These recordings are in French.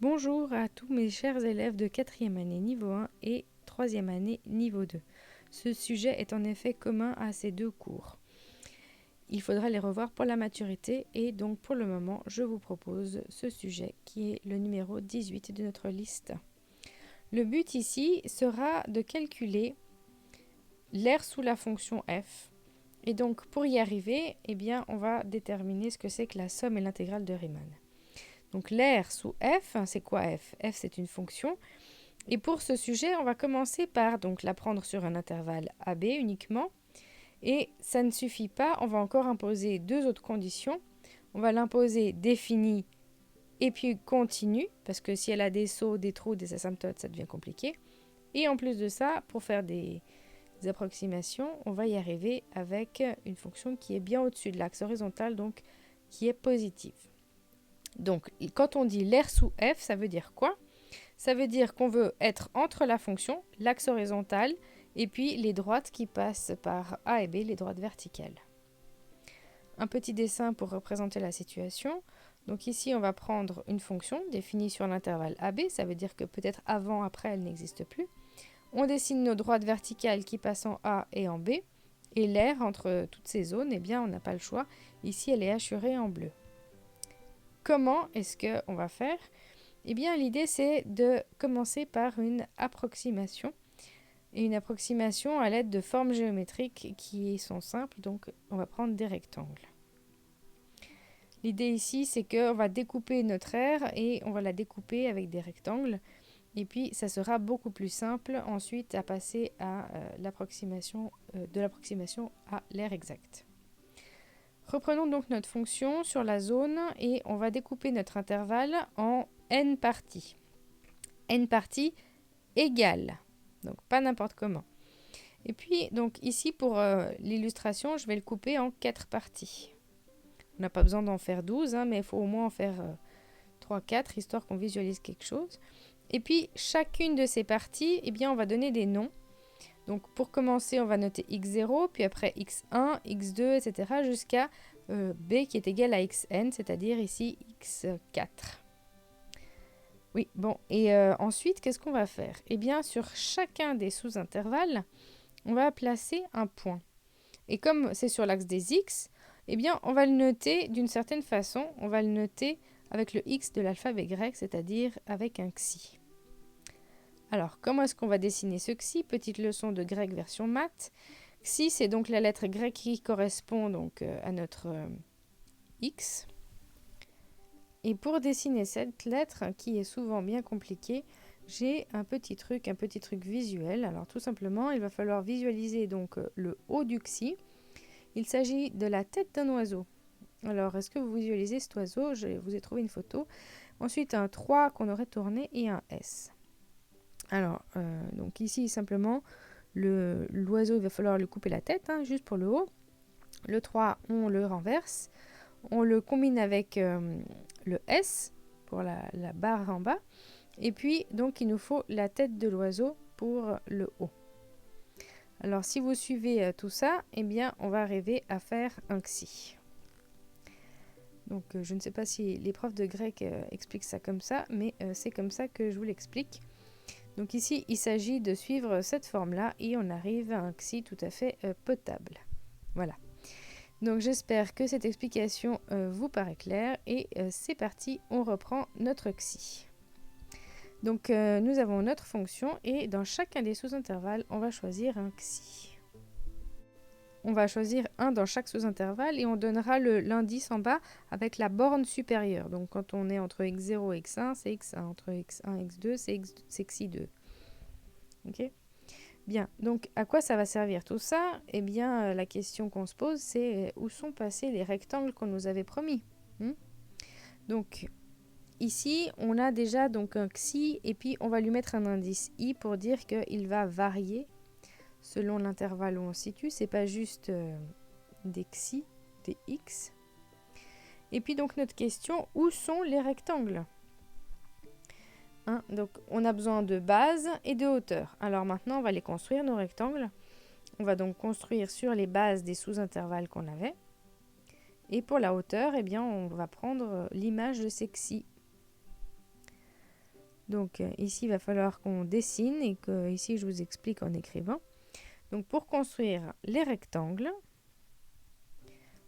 Bonjour à tous mes chers élèves de 4e année niveau 1 et 3e année niveau 2. Ce sujet est en effet commun à ces deux cours. Il faudra les revoir pour la maturité et donc pour le moment, je vous propose ce sujet qui est le numéro 18 de notre liste. Le but ici sera de calculer l'aire sous la fonction f. Et donc pour y arriver, on va déterminer ce que c'est que la somme et l'intégrale de Riemann. Donc l'aire sous f, c'est quoi f? F, c'est une fonction. Et pour ce sujet, on va commencer par donc la prendre sur un intervalle AB uniquement. Et ça ne suffit pas, on va encore imposer deux autres conditions. On va l'imposer définie et puis continue, parce que si elle a des sauts, des trous, des asymptotes, ça devient compliqué. Et en plus de ça, pour faire des approximations, on va y arriver avec une fonction qui est bien au-dessus de l'axe horizontal, donc qui est positive. Donc, quand on dit l'aire sous f, ça veut dire quoi? Ça veut dire qu'on veut être entre la fonction, l'axe horizontal, et puis les droites qui passent par A et B, les droites verticales. Un petit dessin pour représenter la situation. Donc ici, on va prendre une fonction définie sur l'intervalle AB, ça veut dire que peut-être avant, après, elle n'existe plus. On dessine nos droites verticales qui passent en A et en B, et l'aire entre toutes ces zones, on n'a pas le choix. Ici, elle est hachurée en bleu. Comment est-ce qu'on va faire? L'idée, c'est de commencer par une approximation. Et une approximation à l'aide de formes géométriques qui sont simples. Donc, on va prendre des rectangles. L'idée ici, c'est qu'on va découper notre aire et on va la découper avec des rectangles. Et puis, ça sera beaucoup plus simple ensuite à passer à l'approximation à l'aire exacte. Reprenons donc notre fonction sur la zone et on va découper notre intervalle en n parties. N parties égales, donc pas n'importe comment. Et puis, donc ici, pour l'illustration, je vais le couper en 4 parties. On n'a pas besoin d'en faire 12, mais il faut au moins en faire 3-4, histoire qu'on visualise quelque chose. Et puis, chacune de ces parties, on va donner des noms. Donc, pour commencer, on va noter x0, puis après x1, x2, etc., jusqu'à b qui est égal à xn, c'est-à-dire ici x4. Oui, bon, et ensuite, qu'est-ce qu'on va faire? Sur chacun des sous-intervalles, on va placer un point. Et comme c'est sur l'axe des x, on va le noter d'une certaine façon. On va le noter avec le x de l'alphabet grec, c'est-à-dire avec un xi. Alors, comment est-ce qu'on va dessiner ce xi? Petite leçon de grec version maths. Xi, c'est donc la lettre grecque qui correspond donc à notre x. Et pour dessiner cette lettre, qui est souvent bien compliquée, j'ai un petit truc visuel. Alors tout simplement, il va falloir visualiser donc le haut du xi. Il s'agit de la tête d'un oiseau. Alors, est-ce que vous visualisez cet oiseau? Je vous ai trouvé une photo. Ensuite, un 3 qu'on aurait tourné et un S. Alors, donc ici, simplement, l'oiseau, il va falloir lui couper la tête, juste pour le haut. Le 3, on le renverse. On le combine avec le S pour la barre en bas. Et puis, donc, il nous faut la tête de l'oiseau pour le haut. Alors, si vous suivez tout ça, on va arriver à faire un xi. Donc, je ne sais pas si les profs de grec expliquent ça comme ça, mais c'est comme ça que je vous l'explique. Donc ici, il s'agit de suivre cette forme-là et on arrive à un xi tout à fait potable. Voilà. Donc j'espère que cette explication vous paraît claire et c'est parti, on reprend notre xi. Donc nous avons notre fonction et dans chacun des sous-intervalles, on va choisir un xi. On va choisir un dans chaque sous-intervalle et on donnera l'indice en bas avec la borne supérieure. Donc quand on est entre x0 et x1, c'est x1. Entre x1 et x2, c'est xi2. Ok ? Bien, donc à quoi ça va servir tout ça? La question qu'on se pose, c'est où sont passés les rectangles qu'on nous avait promis? Donc ici, on a déjà donc un xi et puis on va lui mettre un indice i pour dire qu'il va varier selon l'intervalle où on se situe. C'est pas juste des xi, des x. Et puis donc notre question, où sont les rectangles? Donc on a besoin de base et de hauteur. Alors maintenant, on va les construire, nos rectangles. On va donc construire sur les bases des sous-intervalles qu'on avait. Et pour la hauteur, on va prendre l'image de ces xi. Donc ici, il va falloir qu'on dessine et que ici, je vous explique en écrivant. Donc pour construire les rectangles,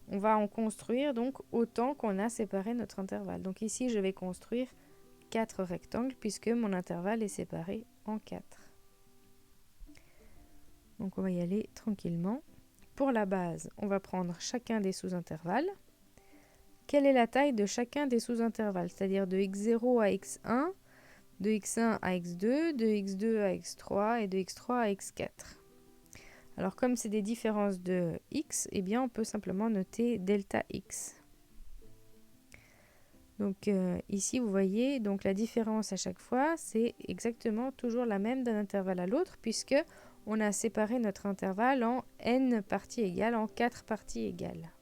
on va en construire donc autant qu'on a séparé notre intervalle. Donc ici, je vais construire 4 rectangles puisque mon intervalle est séparé en 4. Donc on va y aller tranquillement. Pour la base, on va prendre chacun des sous-intervalles. Quelle est la taille de chacun des sous-intervalles? C'est-à-dire de x0 à x1, de x1 à x2, de x2 à x3 et de x3 à x4. Alors comme c'est des différences de x, eh bien on peut simplement noter delta x. Donc ici vous voyez donc la différence à chaque fois, c'est exactement toujours la même d'un intervalle à l'autre puisque on a séparé notre intervalle en n parties égales, en 4 parties égales.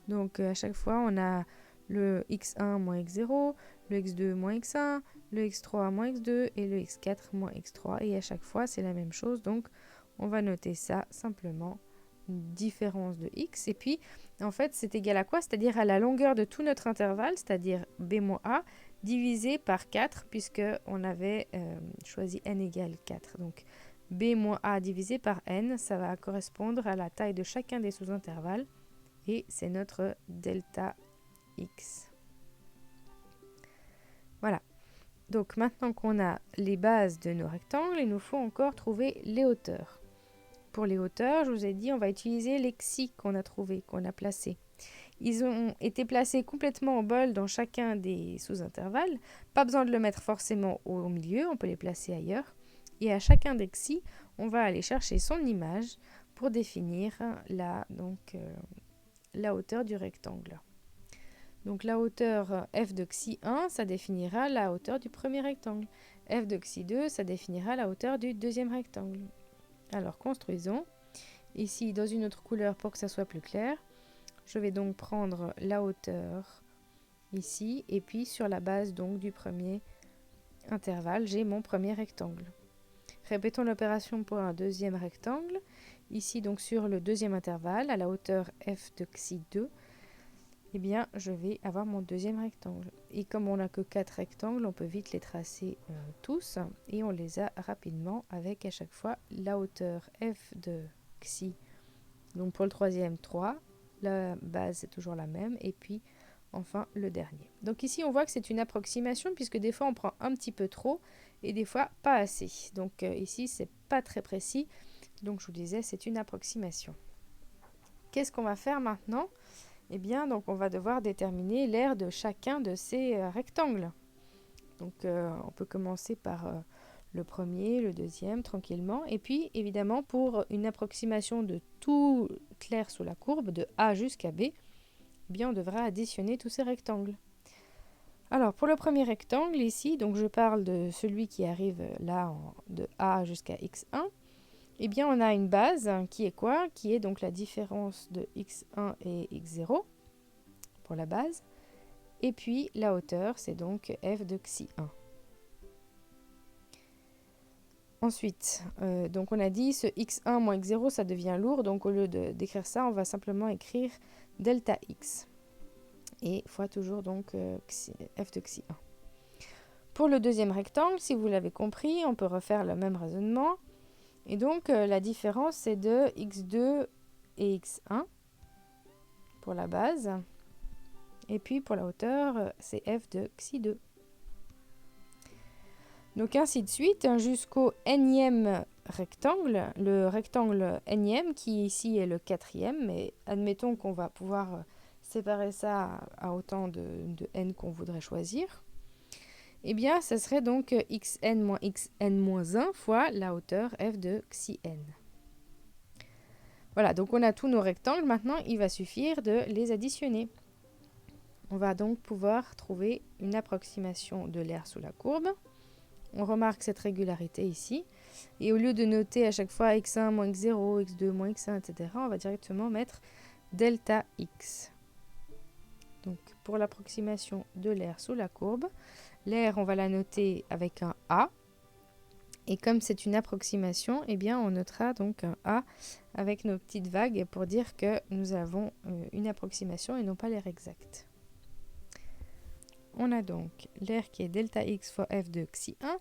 Donc à chaque fois on a le x1 moins x0, le x2 moins x1, le x3 moins x2 et le x4 moins x3. Et à chaque fois c'est la même chose, donc on va noter ça simplement différence de x. Et puis en fait c'est égal à quoi? C'est-à-dire à la longueur de tout notre intervalle, c'est-à-dire b moins a, divisé par 4 puisque on avait choisi n égale 4. Donc b moins a divisé par n, ça va correspondre à la taille de chacun des sous-intervalles. Et c'est notre delta x. Voilà. Donc maintenant qu'on a les bases de nos rectangles, il nous faut encore trouver les hauteurs. Pour les hauteurs, je vous ai dit, on va utiliser les xi qu'on a trouvés, qu'on a placés. Ils ont été placés complètement au bol dans chacun des sous-intervalles. Pas besoin de le mettre forcément au milieu, on peut les placer ailleurs. Et à chacun des xi, on va aller chercher son image pour définir la hauteur du rectangle. Donc la hauteur f de xi 1, ça définira la hauteur du premier rectangle. F de xi 2, ça définira la hauteur du deuxième rectangle. Alors construisons. Ici, dans une autre couleur pour que ça soit plus clair. Je vais donc prendre la hauteur ici et puis sur la base donc du premier intervalle, j'ai mon premier rectangle. Répétons l'opération pour un deuxième rectangle. Ici donc sur le deuxième intervalle, à la hauteur f de xi 2, eh bien, je vais avoir mon deuxième rectangle. Et comme on n'a que 4 rectangles, on peut vite les tracer tous. Et on les a rapidement avec à chaque fois la hauteur f de xi. Donc pour le troisième, 3. La base est toujours la même. Et puis enfin le dernier. Donc ici, on voit que c'est une approximation puisque des fois, on prend un petit peu trop et des fois, pas assez. Donc ici, c'est pas très précis. Donc je vous disais, c'est une approximation. Qu'est-ce qu'on va faire maintenant ? Eh bien, donc on va devoir déterminer l'aire de chacun de ces rectangles. Donc on peut commencer par le premier, le deuxième, tranquillement. Et puis, évidemment, pour une approximation de tout l'aire sous la courbe, de A jusqu'à B, eh bien, on devra additionner tous ces rectangles. Alors, pour le premier rectangle, ici, donc je parle de celui qui arrive là de A jusqu'à x1. Eh bien, on a une base qui est quoi? Qui est donc la différence de x1 et x0 pour la base. Et puis, la hauteur, c'est donc f de xi 1. Ensuite, donc on a dit ce x1 moins x0, ça devient lourd. Donc, au lieu d'écrire ça, on va simplement écrire delta x. Et fois toujours donc f de xi 1. Pour le deuxième rectangle, si vous l'avez compris, on peut refaire le même raisonnement. Et donc, la différence, c'est de x2 et x1 pour la base. Et puis, pour la hauteur, c'est f de xi 2. Donc, ainsi de suite, jusqu'au nème rectangle. Le rectangle nème, qui ici est le quatrième. Mais admettons qu'on va pouvoir séparer ça à autant de n qu'on voudrait choisir. Eh bien, ça serait donc xn moins xn moins 1 fois la hauteur f de xi n. Voilà, donc on a tous nos rectangles. Maintenant, il va suffire de les additionner. On va donc pouvoir trouver une approximation de l'aire sous la courbe. On remarque cette régularité ici. Et au lieu de noter à chaque fois x1 moins x0, x2 moins x1, etc., on va directement mettre delta x. Donc, pour l'approximation de l'aire sous la courbe, l'aire, on va la noter avec un A. Et comme c'est une approximation, eh bien, on notera donc un A avec nos petites vagues pour dire que nous avons une approximation et non pas l'aire exacte. on a donc l'air qui est delta x fois f de xi 1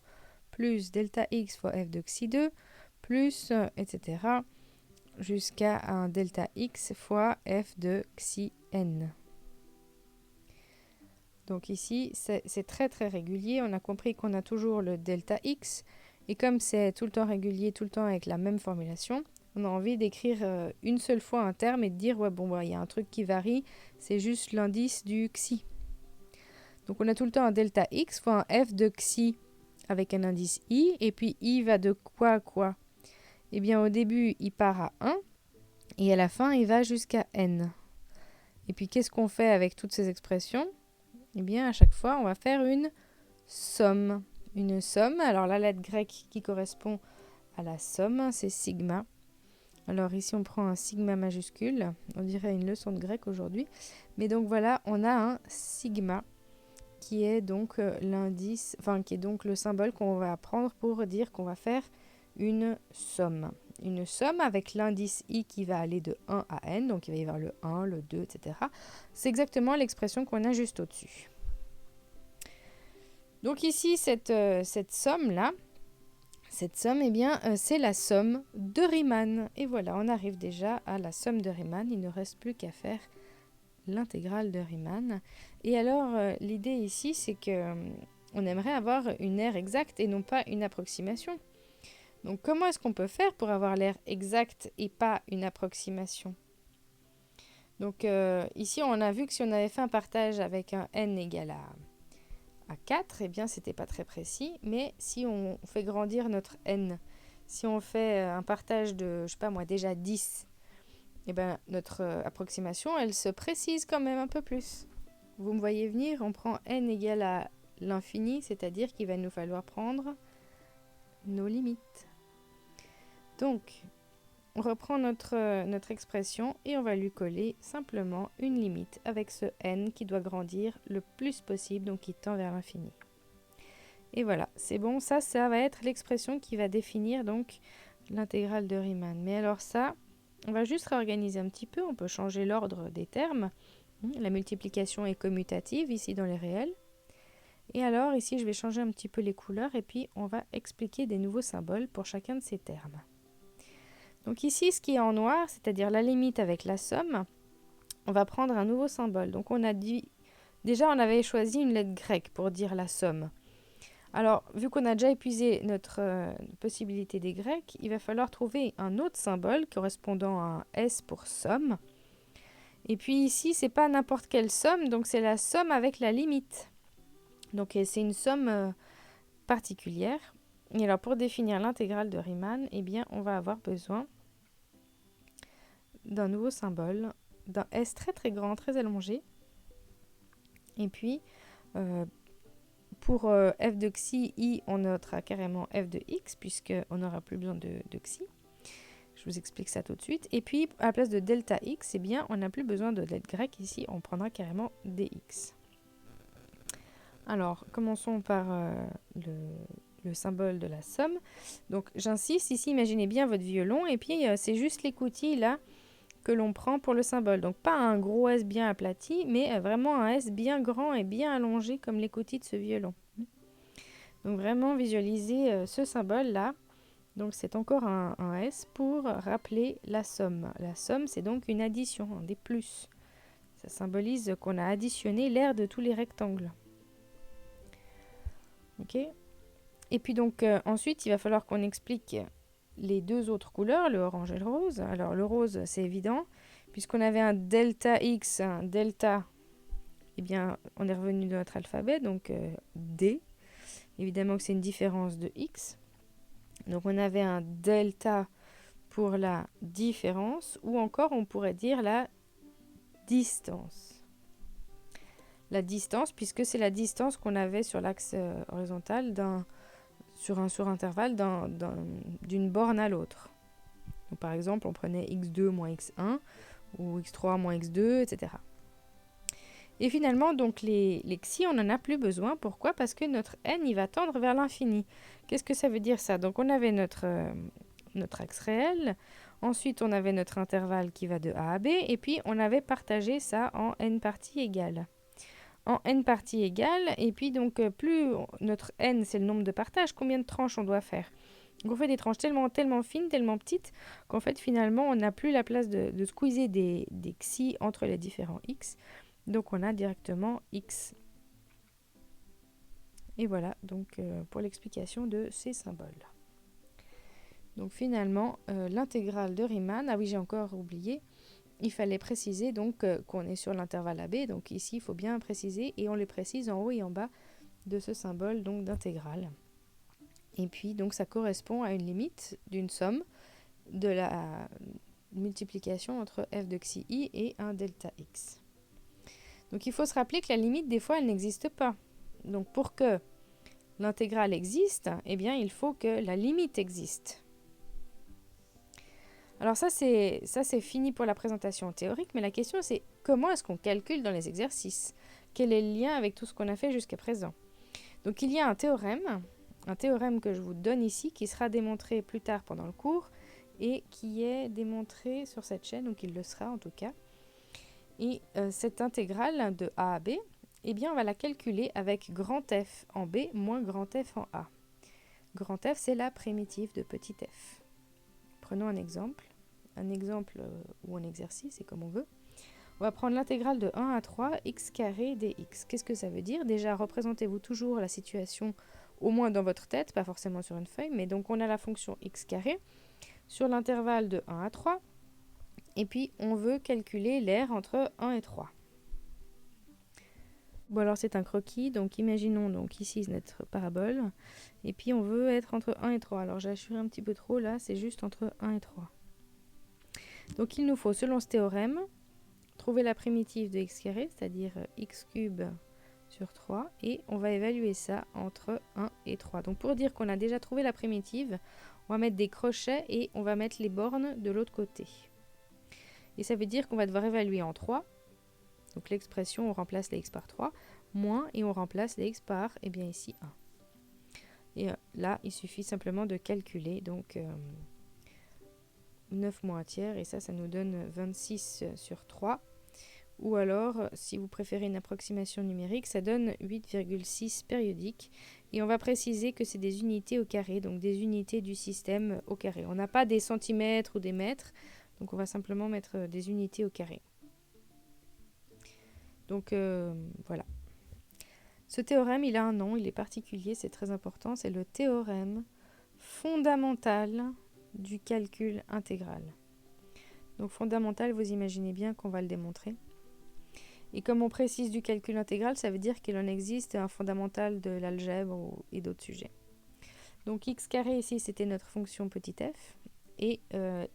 plus delta x fois f de xi 2 plus, etc. jusqu'à un delta x fois f de xi n. Donc ici, c'est très très régulier. On a compris qu'on a toujours le delta x. Et comme c'est tout le temps régulier, tout le temps avec la même formulation, on a envie d'écrire une seule fois un terme et de dire, ouais, bon, il y a un truc qui varie, c'est juste l'indice du xi. Donc on a tout le temps un delta x fois un f de xi avec un indice i. Et puis i va de quoi à quoi? Eh bien, au début, il part à 1 et à la fin, il va jusqu'à n. Et puis, qu'est-ce qu'on fait avec toutes ces expressions? Eh bien, à chaque fois, on va faire une somme. Une somme, alors la lettre grecque qui correspond à la somme, c'est sigma. Alors ici, on prend un sigma majuscule. On dirait une leçon de grec aujourd'hui. Mais donc voilà, on a un sigma qui est donc l'indice, enfin qui est donc le symbole qu'on va prendre pour dire qu'on va faire une somme. Une somme avec l'indice i qui va aller de 1 à n, donc il va y avoir le 1, le 2, etc. C'est exactement l'expression qu'on a juste au-dessus. Donc ici, cette somme-là, eh bien, c'est la somme de Riemann. Et voilà, on arrive déjà à la somme de Riemann. Il ne reste plus qu'à faire l'intégrale de Riemann. Et alors, l'idée ici, c'est que on aimerait avoir une aire exacte et non pas une approximation. Donc, comment est-ce qu'on peut faire pour avoir l'aire exacte et pas une approximation? Donc, ici, on a vu que si on avait fait un partage avec un n égal à 4, eh bien, c'était pas très précis. Mais si on fait grandir notre n, si on fait un partage de, je sais pas moi, déjà 10, eh bien, notre approximation, elle se précise quand même un peu plus. Vous me voyez venir, on prend n égale à l'infini, c'est-à-dire qu'il va nous falloir prendre nos limites. Donc, on reprend notre expression et on va lui coller simplement une limite avec ce n qui doit grandir le plus possible, donc qui tend vers l'infini. Et voilà, c'est bon, ça va être l'expression qui va définir donc l'intégrale de Riemann. Mais alors ça, on va juste réorganiser un petit peu, on peut changer l'ordre des termes. La multiplication est commutative ici dans les réels. Et alors ici, je vais changer un petit peu les couleurs et puis on va expliquer des nouveaux symboles pour chacun de ces termes. Donc ici, ce qui est en noir, c'est-à-dire la limite avec la somme, on va prendre un nouveau symbole. Donc on a dit, déjà on avait choisi une lettre grecque pour dire la somme. Alors, vu qu'on a déjà épuisé notre possibilité des grecs, il va falloir trouver un autre symbole correspondant à un S pour somme. Et puis ici, c'est pas n'importe quelle somme, donc c'est la somme avec la limite. Donc c'est une somme particulière. Et alors pour définir l'intégrale de Riemann, eh bien on va avoir besoin d'un nouveau symbole, d'un S très très grand, très allongé. Et puis pour f de xi, i, on notera carrément f de x, puisqu'on n'aura plus besoin de xi. Je vous explique ça tout de suite. Et puis, à la place de delta x, eh bien, on n'a plus besoin de lettre grecque. Ici, on prendra carrément dx. Alors, commençons par le symbole de la somme. Donc, j'insiste, ici, imaginez bien votre violon. Et puis, c'est juste l'écoutille, là, que l'on prend pour le symbole. Donc, pas un gros S bien aplati, mais vraiment un S bien grand et bien allongé, comme l'écoutille de ce violon. Donc, vraiment, visualisez ce symbole-là. Donc c'est encore un S pour rappeler la somme. La somme, c'est donc une addition, des plus. Ça symbolise qu'on a additionné l'aire de tous les rectangles. Ok. Et puis donc ensuite, il va falloir qu'on explique les deux autres couleurs, le orange et le rose. Alors le rose, c'est évident, puisqu'on avait un delta X, un delta, eh bien on est revenu de notre alphabet, donc D. Évidemment que c'est une différence de X. Donc on avait un delta pour la différence, ou encore on pourrait dire la distance. La distance, puisque c'est la distance qu'on avait sur l'axe horizontal sur un surintervalle d'une borne à l'autre. Donc, par exemple, on prenait x2 moins x1, ou x3 moins x2, etc. Et finalement, donc les xi, on n'en a plus besoin. Pourquoi? Parce que notre n, il va tendre vers l'infini. Qu'est-ce que ça veut dire ça? Donc on avait notre axe réel. Ensuite, on avait notre intervalle qui va de A à B. Et puis, on avait partagé ça en n parties égales. en n parties égales. Et puis donc plus notre n c'est le nombre de partages, combien de tranches on doit faire. Donc on fait des tranches tellement fines, tellement petites, qu'en fait finalement on n'a plus la place de squeezer des xi entre les différents x. Donc on a directement x. Et voilà donc pour l'explication de ces symboles. Donc finalement l'intégrale de Riemann, ah oui j'ai encore oublié, il fallait préciser donc qu'on est sur l'intervalle AB, donc ici il faut bien préciser et on les précise en haut et en bas de ce symbole donc d'intégrale. Et puis donc ça correspond à une limite d'une somme de la multiplication entre f de xi i et un delta x. Donc il faut se rappeler que la limite des fois elle n'existe pas. Donc pour que l'intégrale existe, eh bien il faut que la limite existe. Alors ça c'est fini pour la présentation théorique, mais la question c'est comment est-ce qu'on calcule dans les exercices? Quel est le lien avec tout ce qu'on a fait jusqu'à présent? Donc il y a un théorème que je vous donne ici, qui sera démontré plus tard pendant le cours, et qui est démontré sur cette chaîne, donc il le sera en tout cas. Et cette intégrale de a à b, eh bien on va la calculer avec grand F en b moins grand F en a. Grand F c'est la primitive de petit f. Prenons un exemple ou un exercice, c'est comme on veut. On va prendre l'intégrale de 1 à 3 x carré dx. Qu'est-ce que ça veut dire? Déjà, représentez-vous toujours la situation au moins dans votre tête, pas forcément sur une feuille, mais donc on a la fonction x carré sur l'intervalle de 1 à 3, et puis on veut calculer l'aire entre 1 et 3. Bon alors c'est un croquis, donc imaginons donc ici notre parabole, et puis on veut être entre 1 et 3. Alors j'ai assuré un petit peu trop là, c'est juste entre 1 et 3. Donc il nous faut, selon ce théorème, trouver la primitive de x carré, c'est-à-dire x cube sur 3, et on va évaluer ça entre 1 et 3. Donc pour dire qu'on a déjà trouvé la primitive, on va mettre des crochets et on va mettre les bornes de l'autre côté. Et ça veut dire qu'on va devoir évaluer en 3. Donc l'expression, on remplace les x par 3, moins, et on remplace les x par, eh bien ici, 1. Et là, il suffit simplement de calculer, donc 9 moins un tiers, et ça nous donne 26 sur 3. Ou alors, si vous préférez une approximation numérique, ça donne 8,6 périodiques. Et on va préciser que c'est des unités au carré, donc des unités du système au carré. On n'a pas des centimètres ou des mètres, donc on va simplement mettre des unités au carré. Donc voilà. Ce théorème, il a un nom, il est particulier, c'est très important. C'est le théorème fondamental du calcul intégral. Donc fondamental, vous imaginez bien qu'on va le démontrer. Et comme on précise du calcul intégral, ça veut dire qu'il en existe un fondamental de l'algèbre et d'autres sujets. Donc x carré ici, c'était notre fonction petit f. Et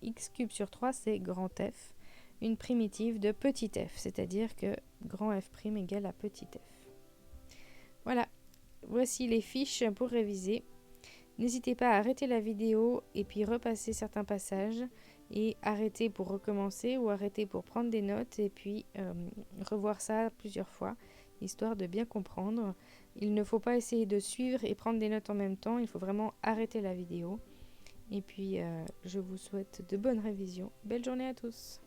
x cube sur 3, c'est grand F, une primitive de petit f, c'est-à-dire que grand f' égale à petit f. Voilà, voici les fiches pour réviser. N'hésitez pas à arrêter la vidéo et puis repasser certains passages et arrêter pour recommencer ou arrêter pour prendre des notes et puis revoir ça plusieurs fois, histoire de bien comprendre. Il ne faut pas essayer de suivre et prendre des notes en même temps, il faut vraiment arrêter la vidéo. Et puis je vous souhaite de bonnes révisions. Belle journée à tous!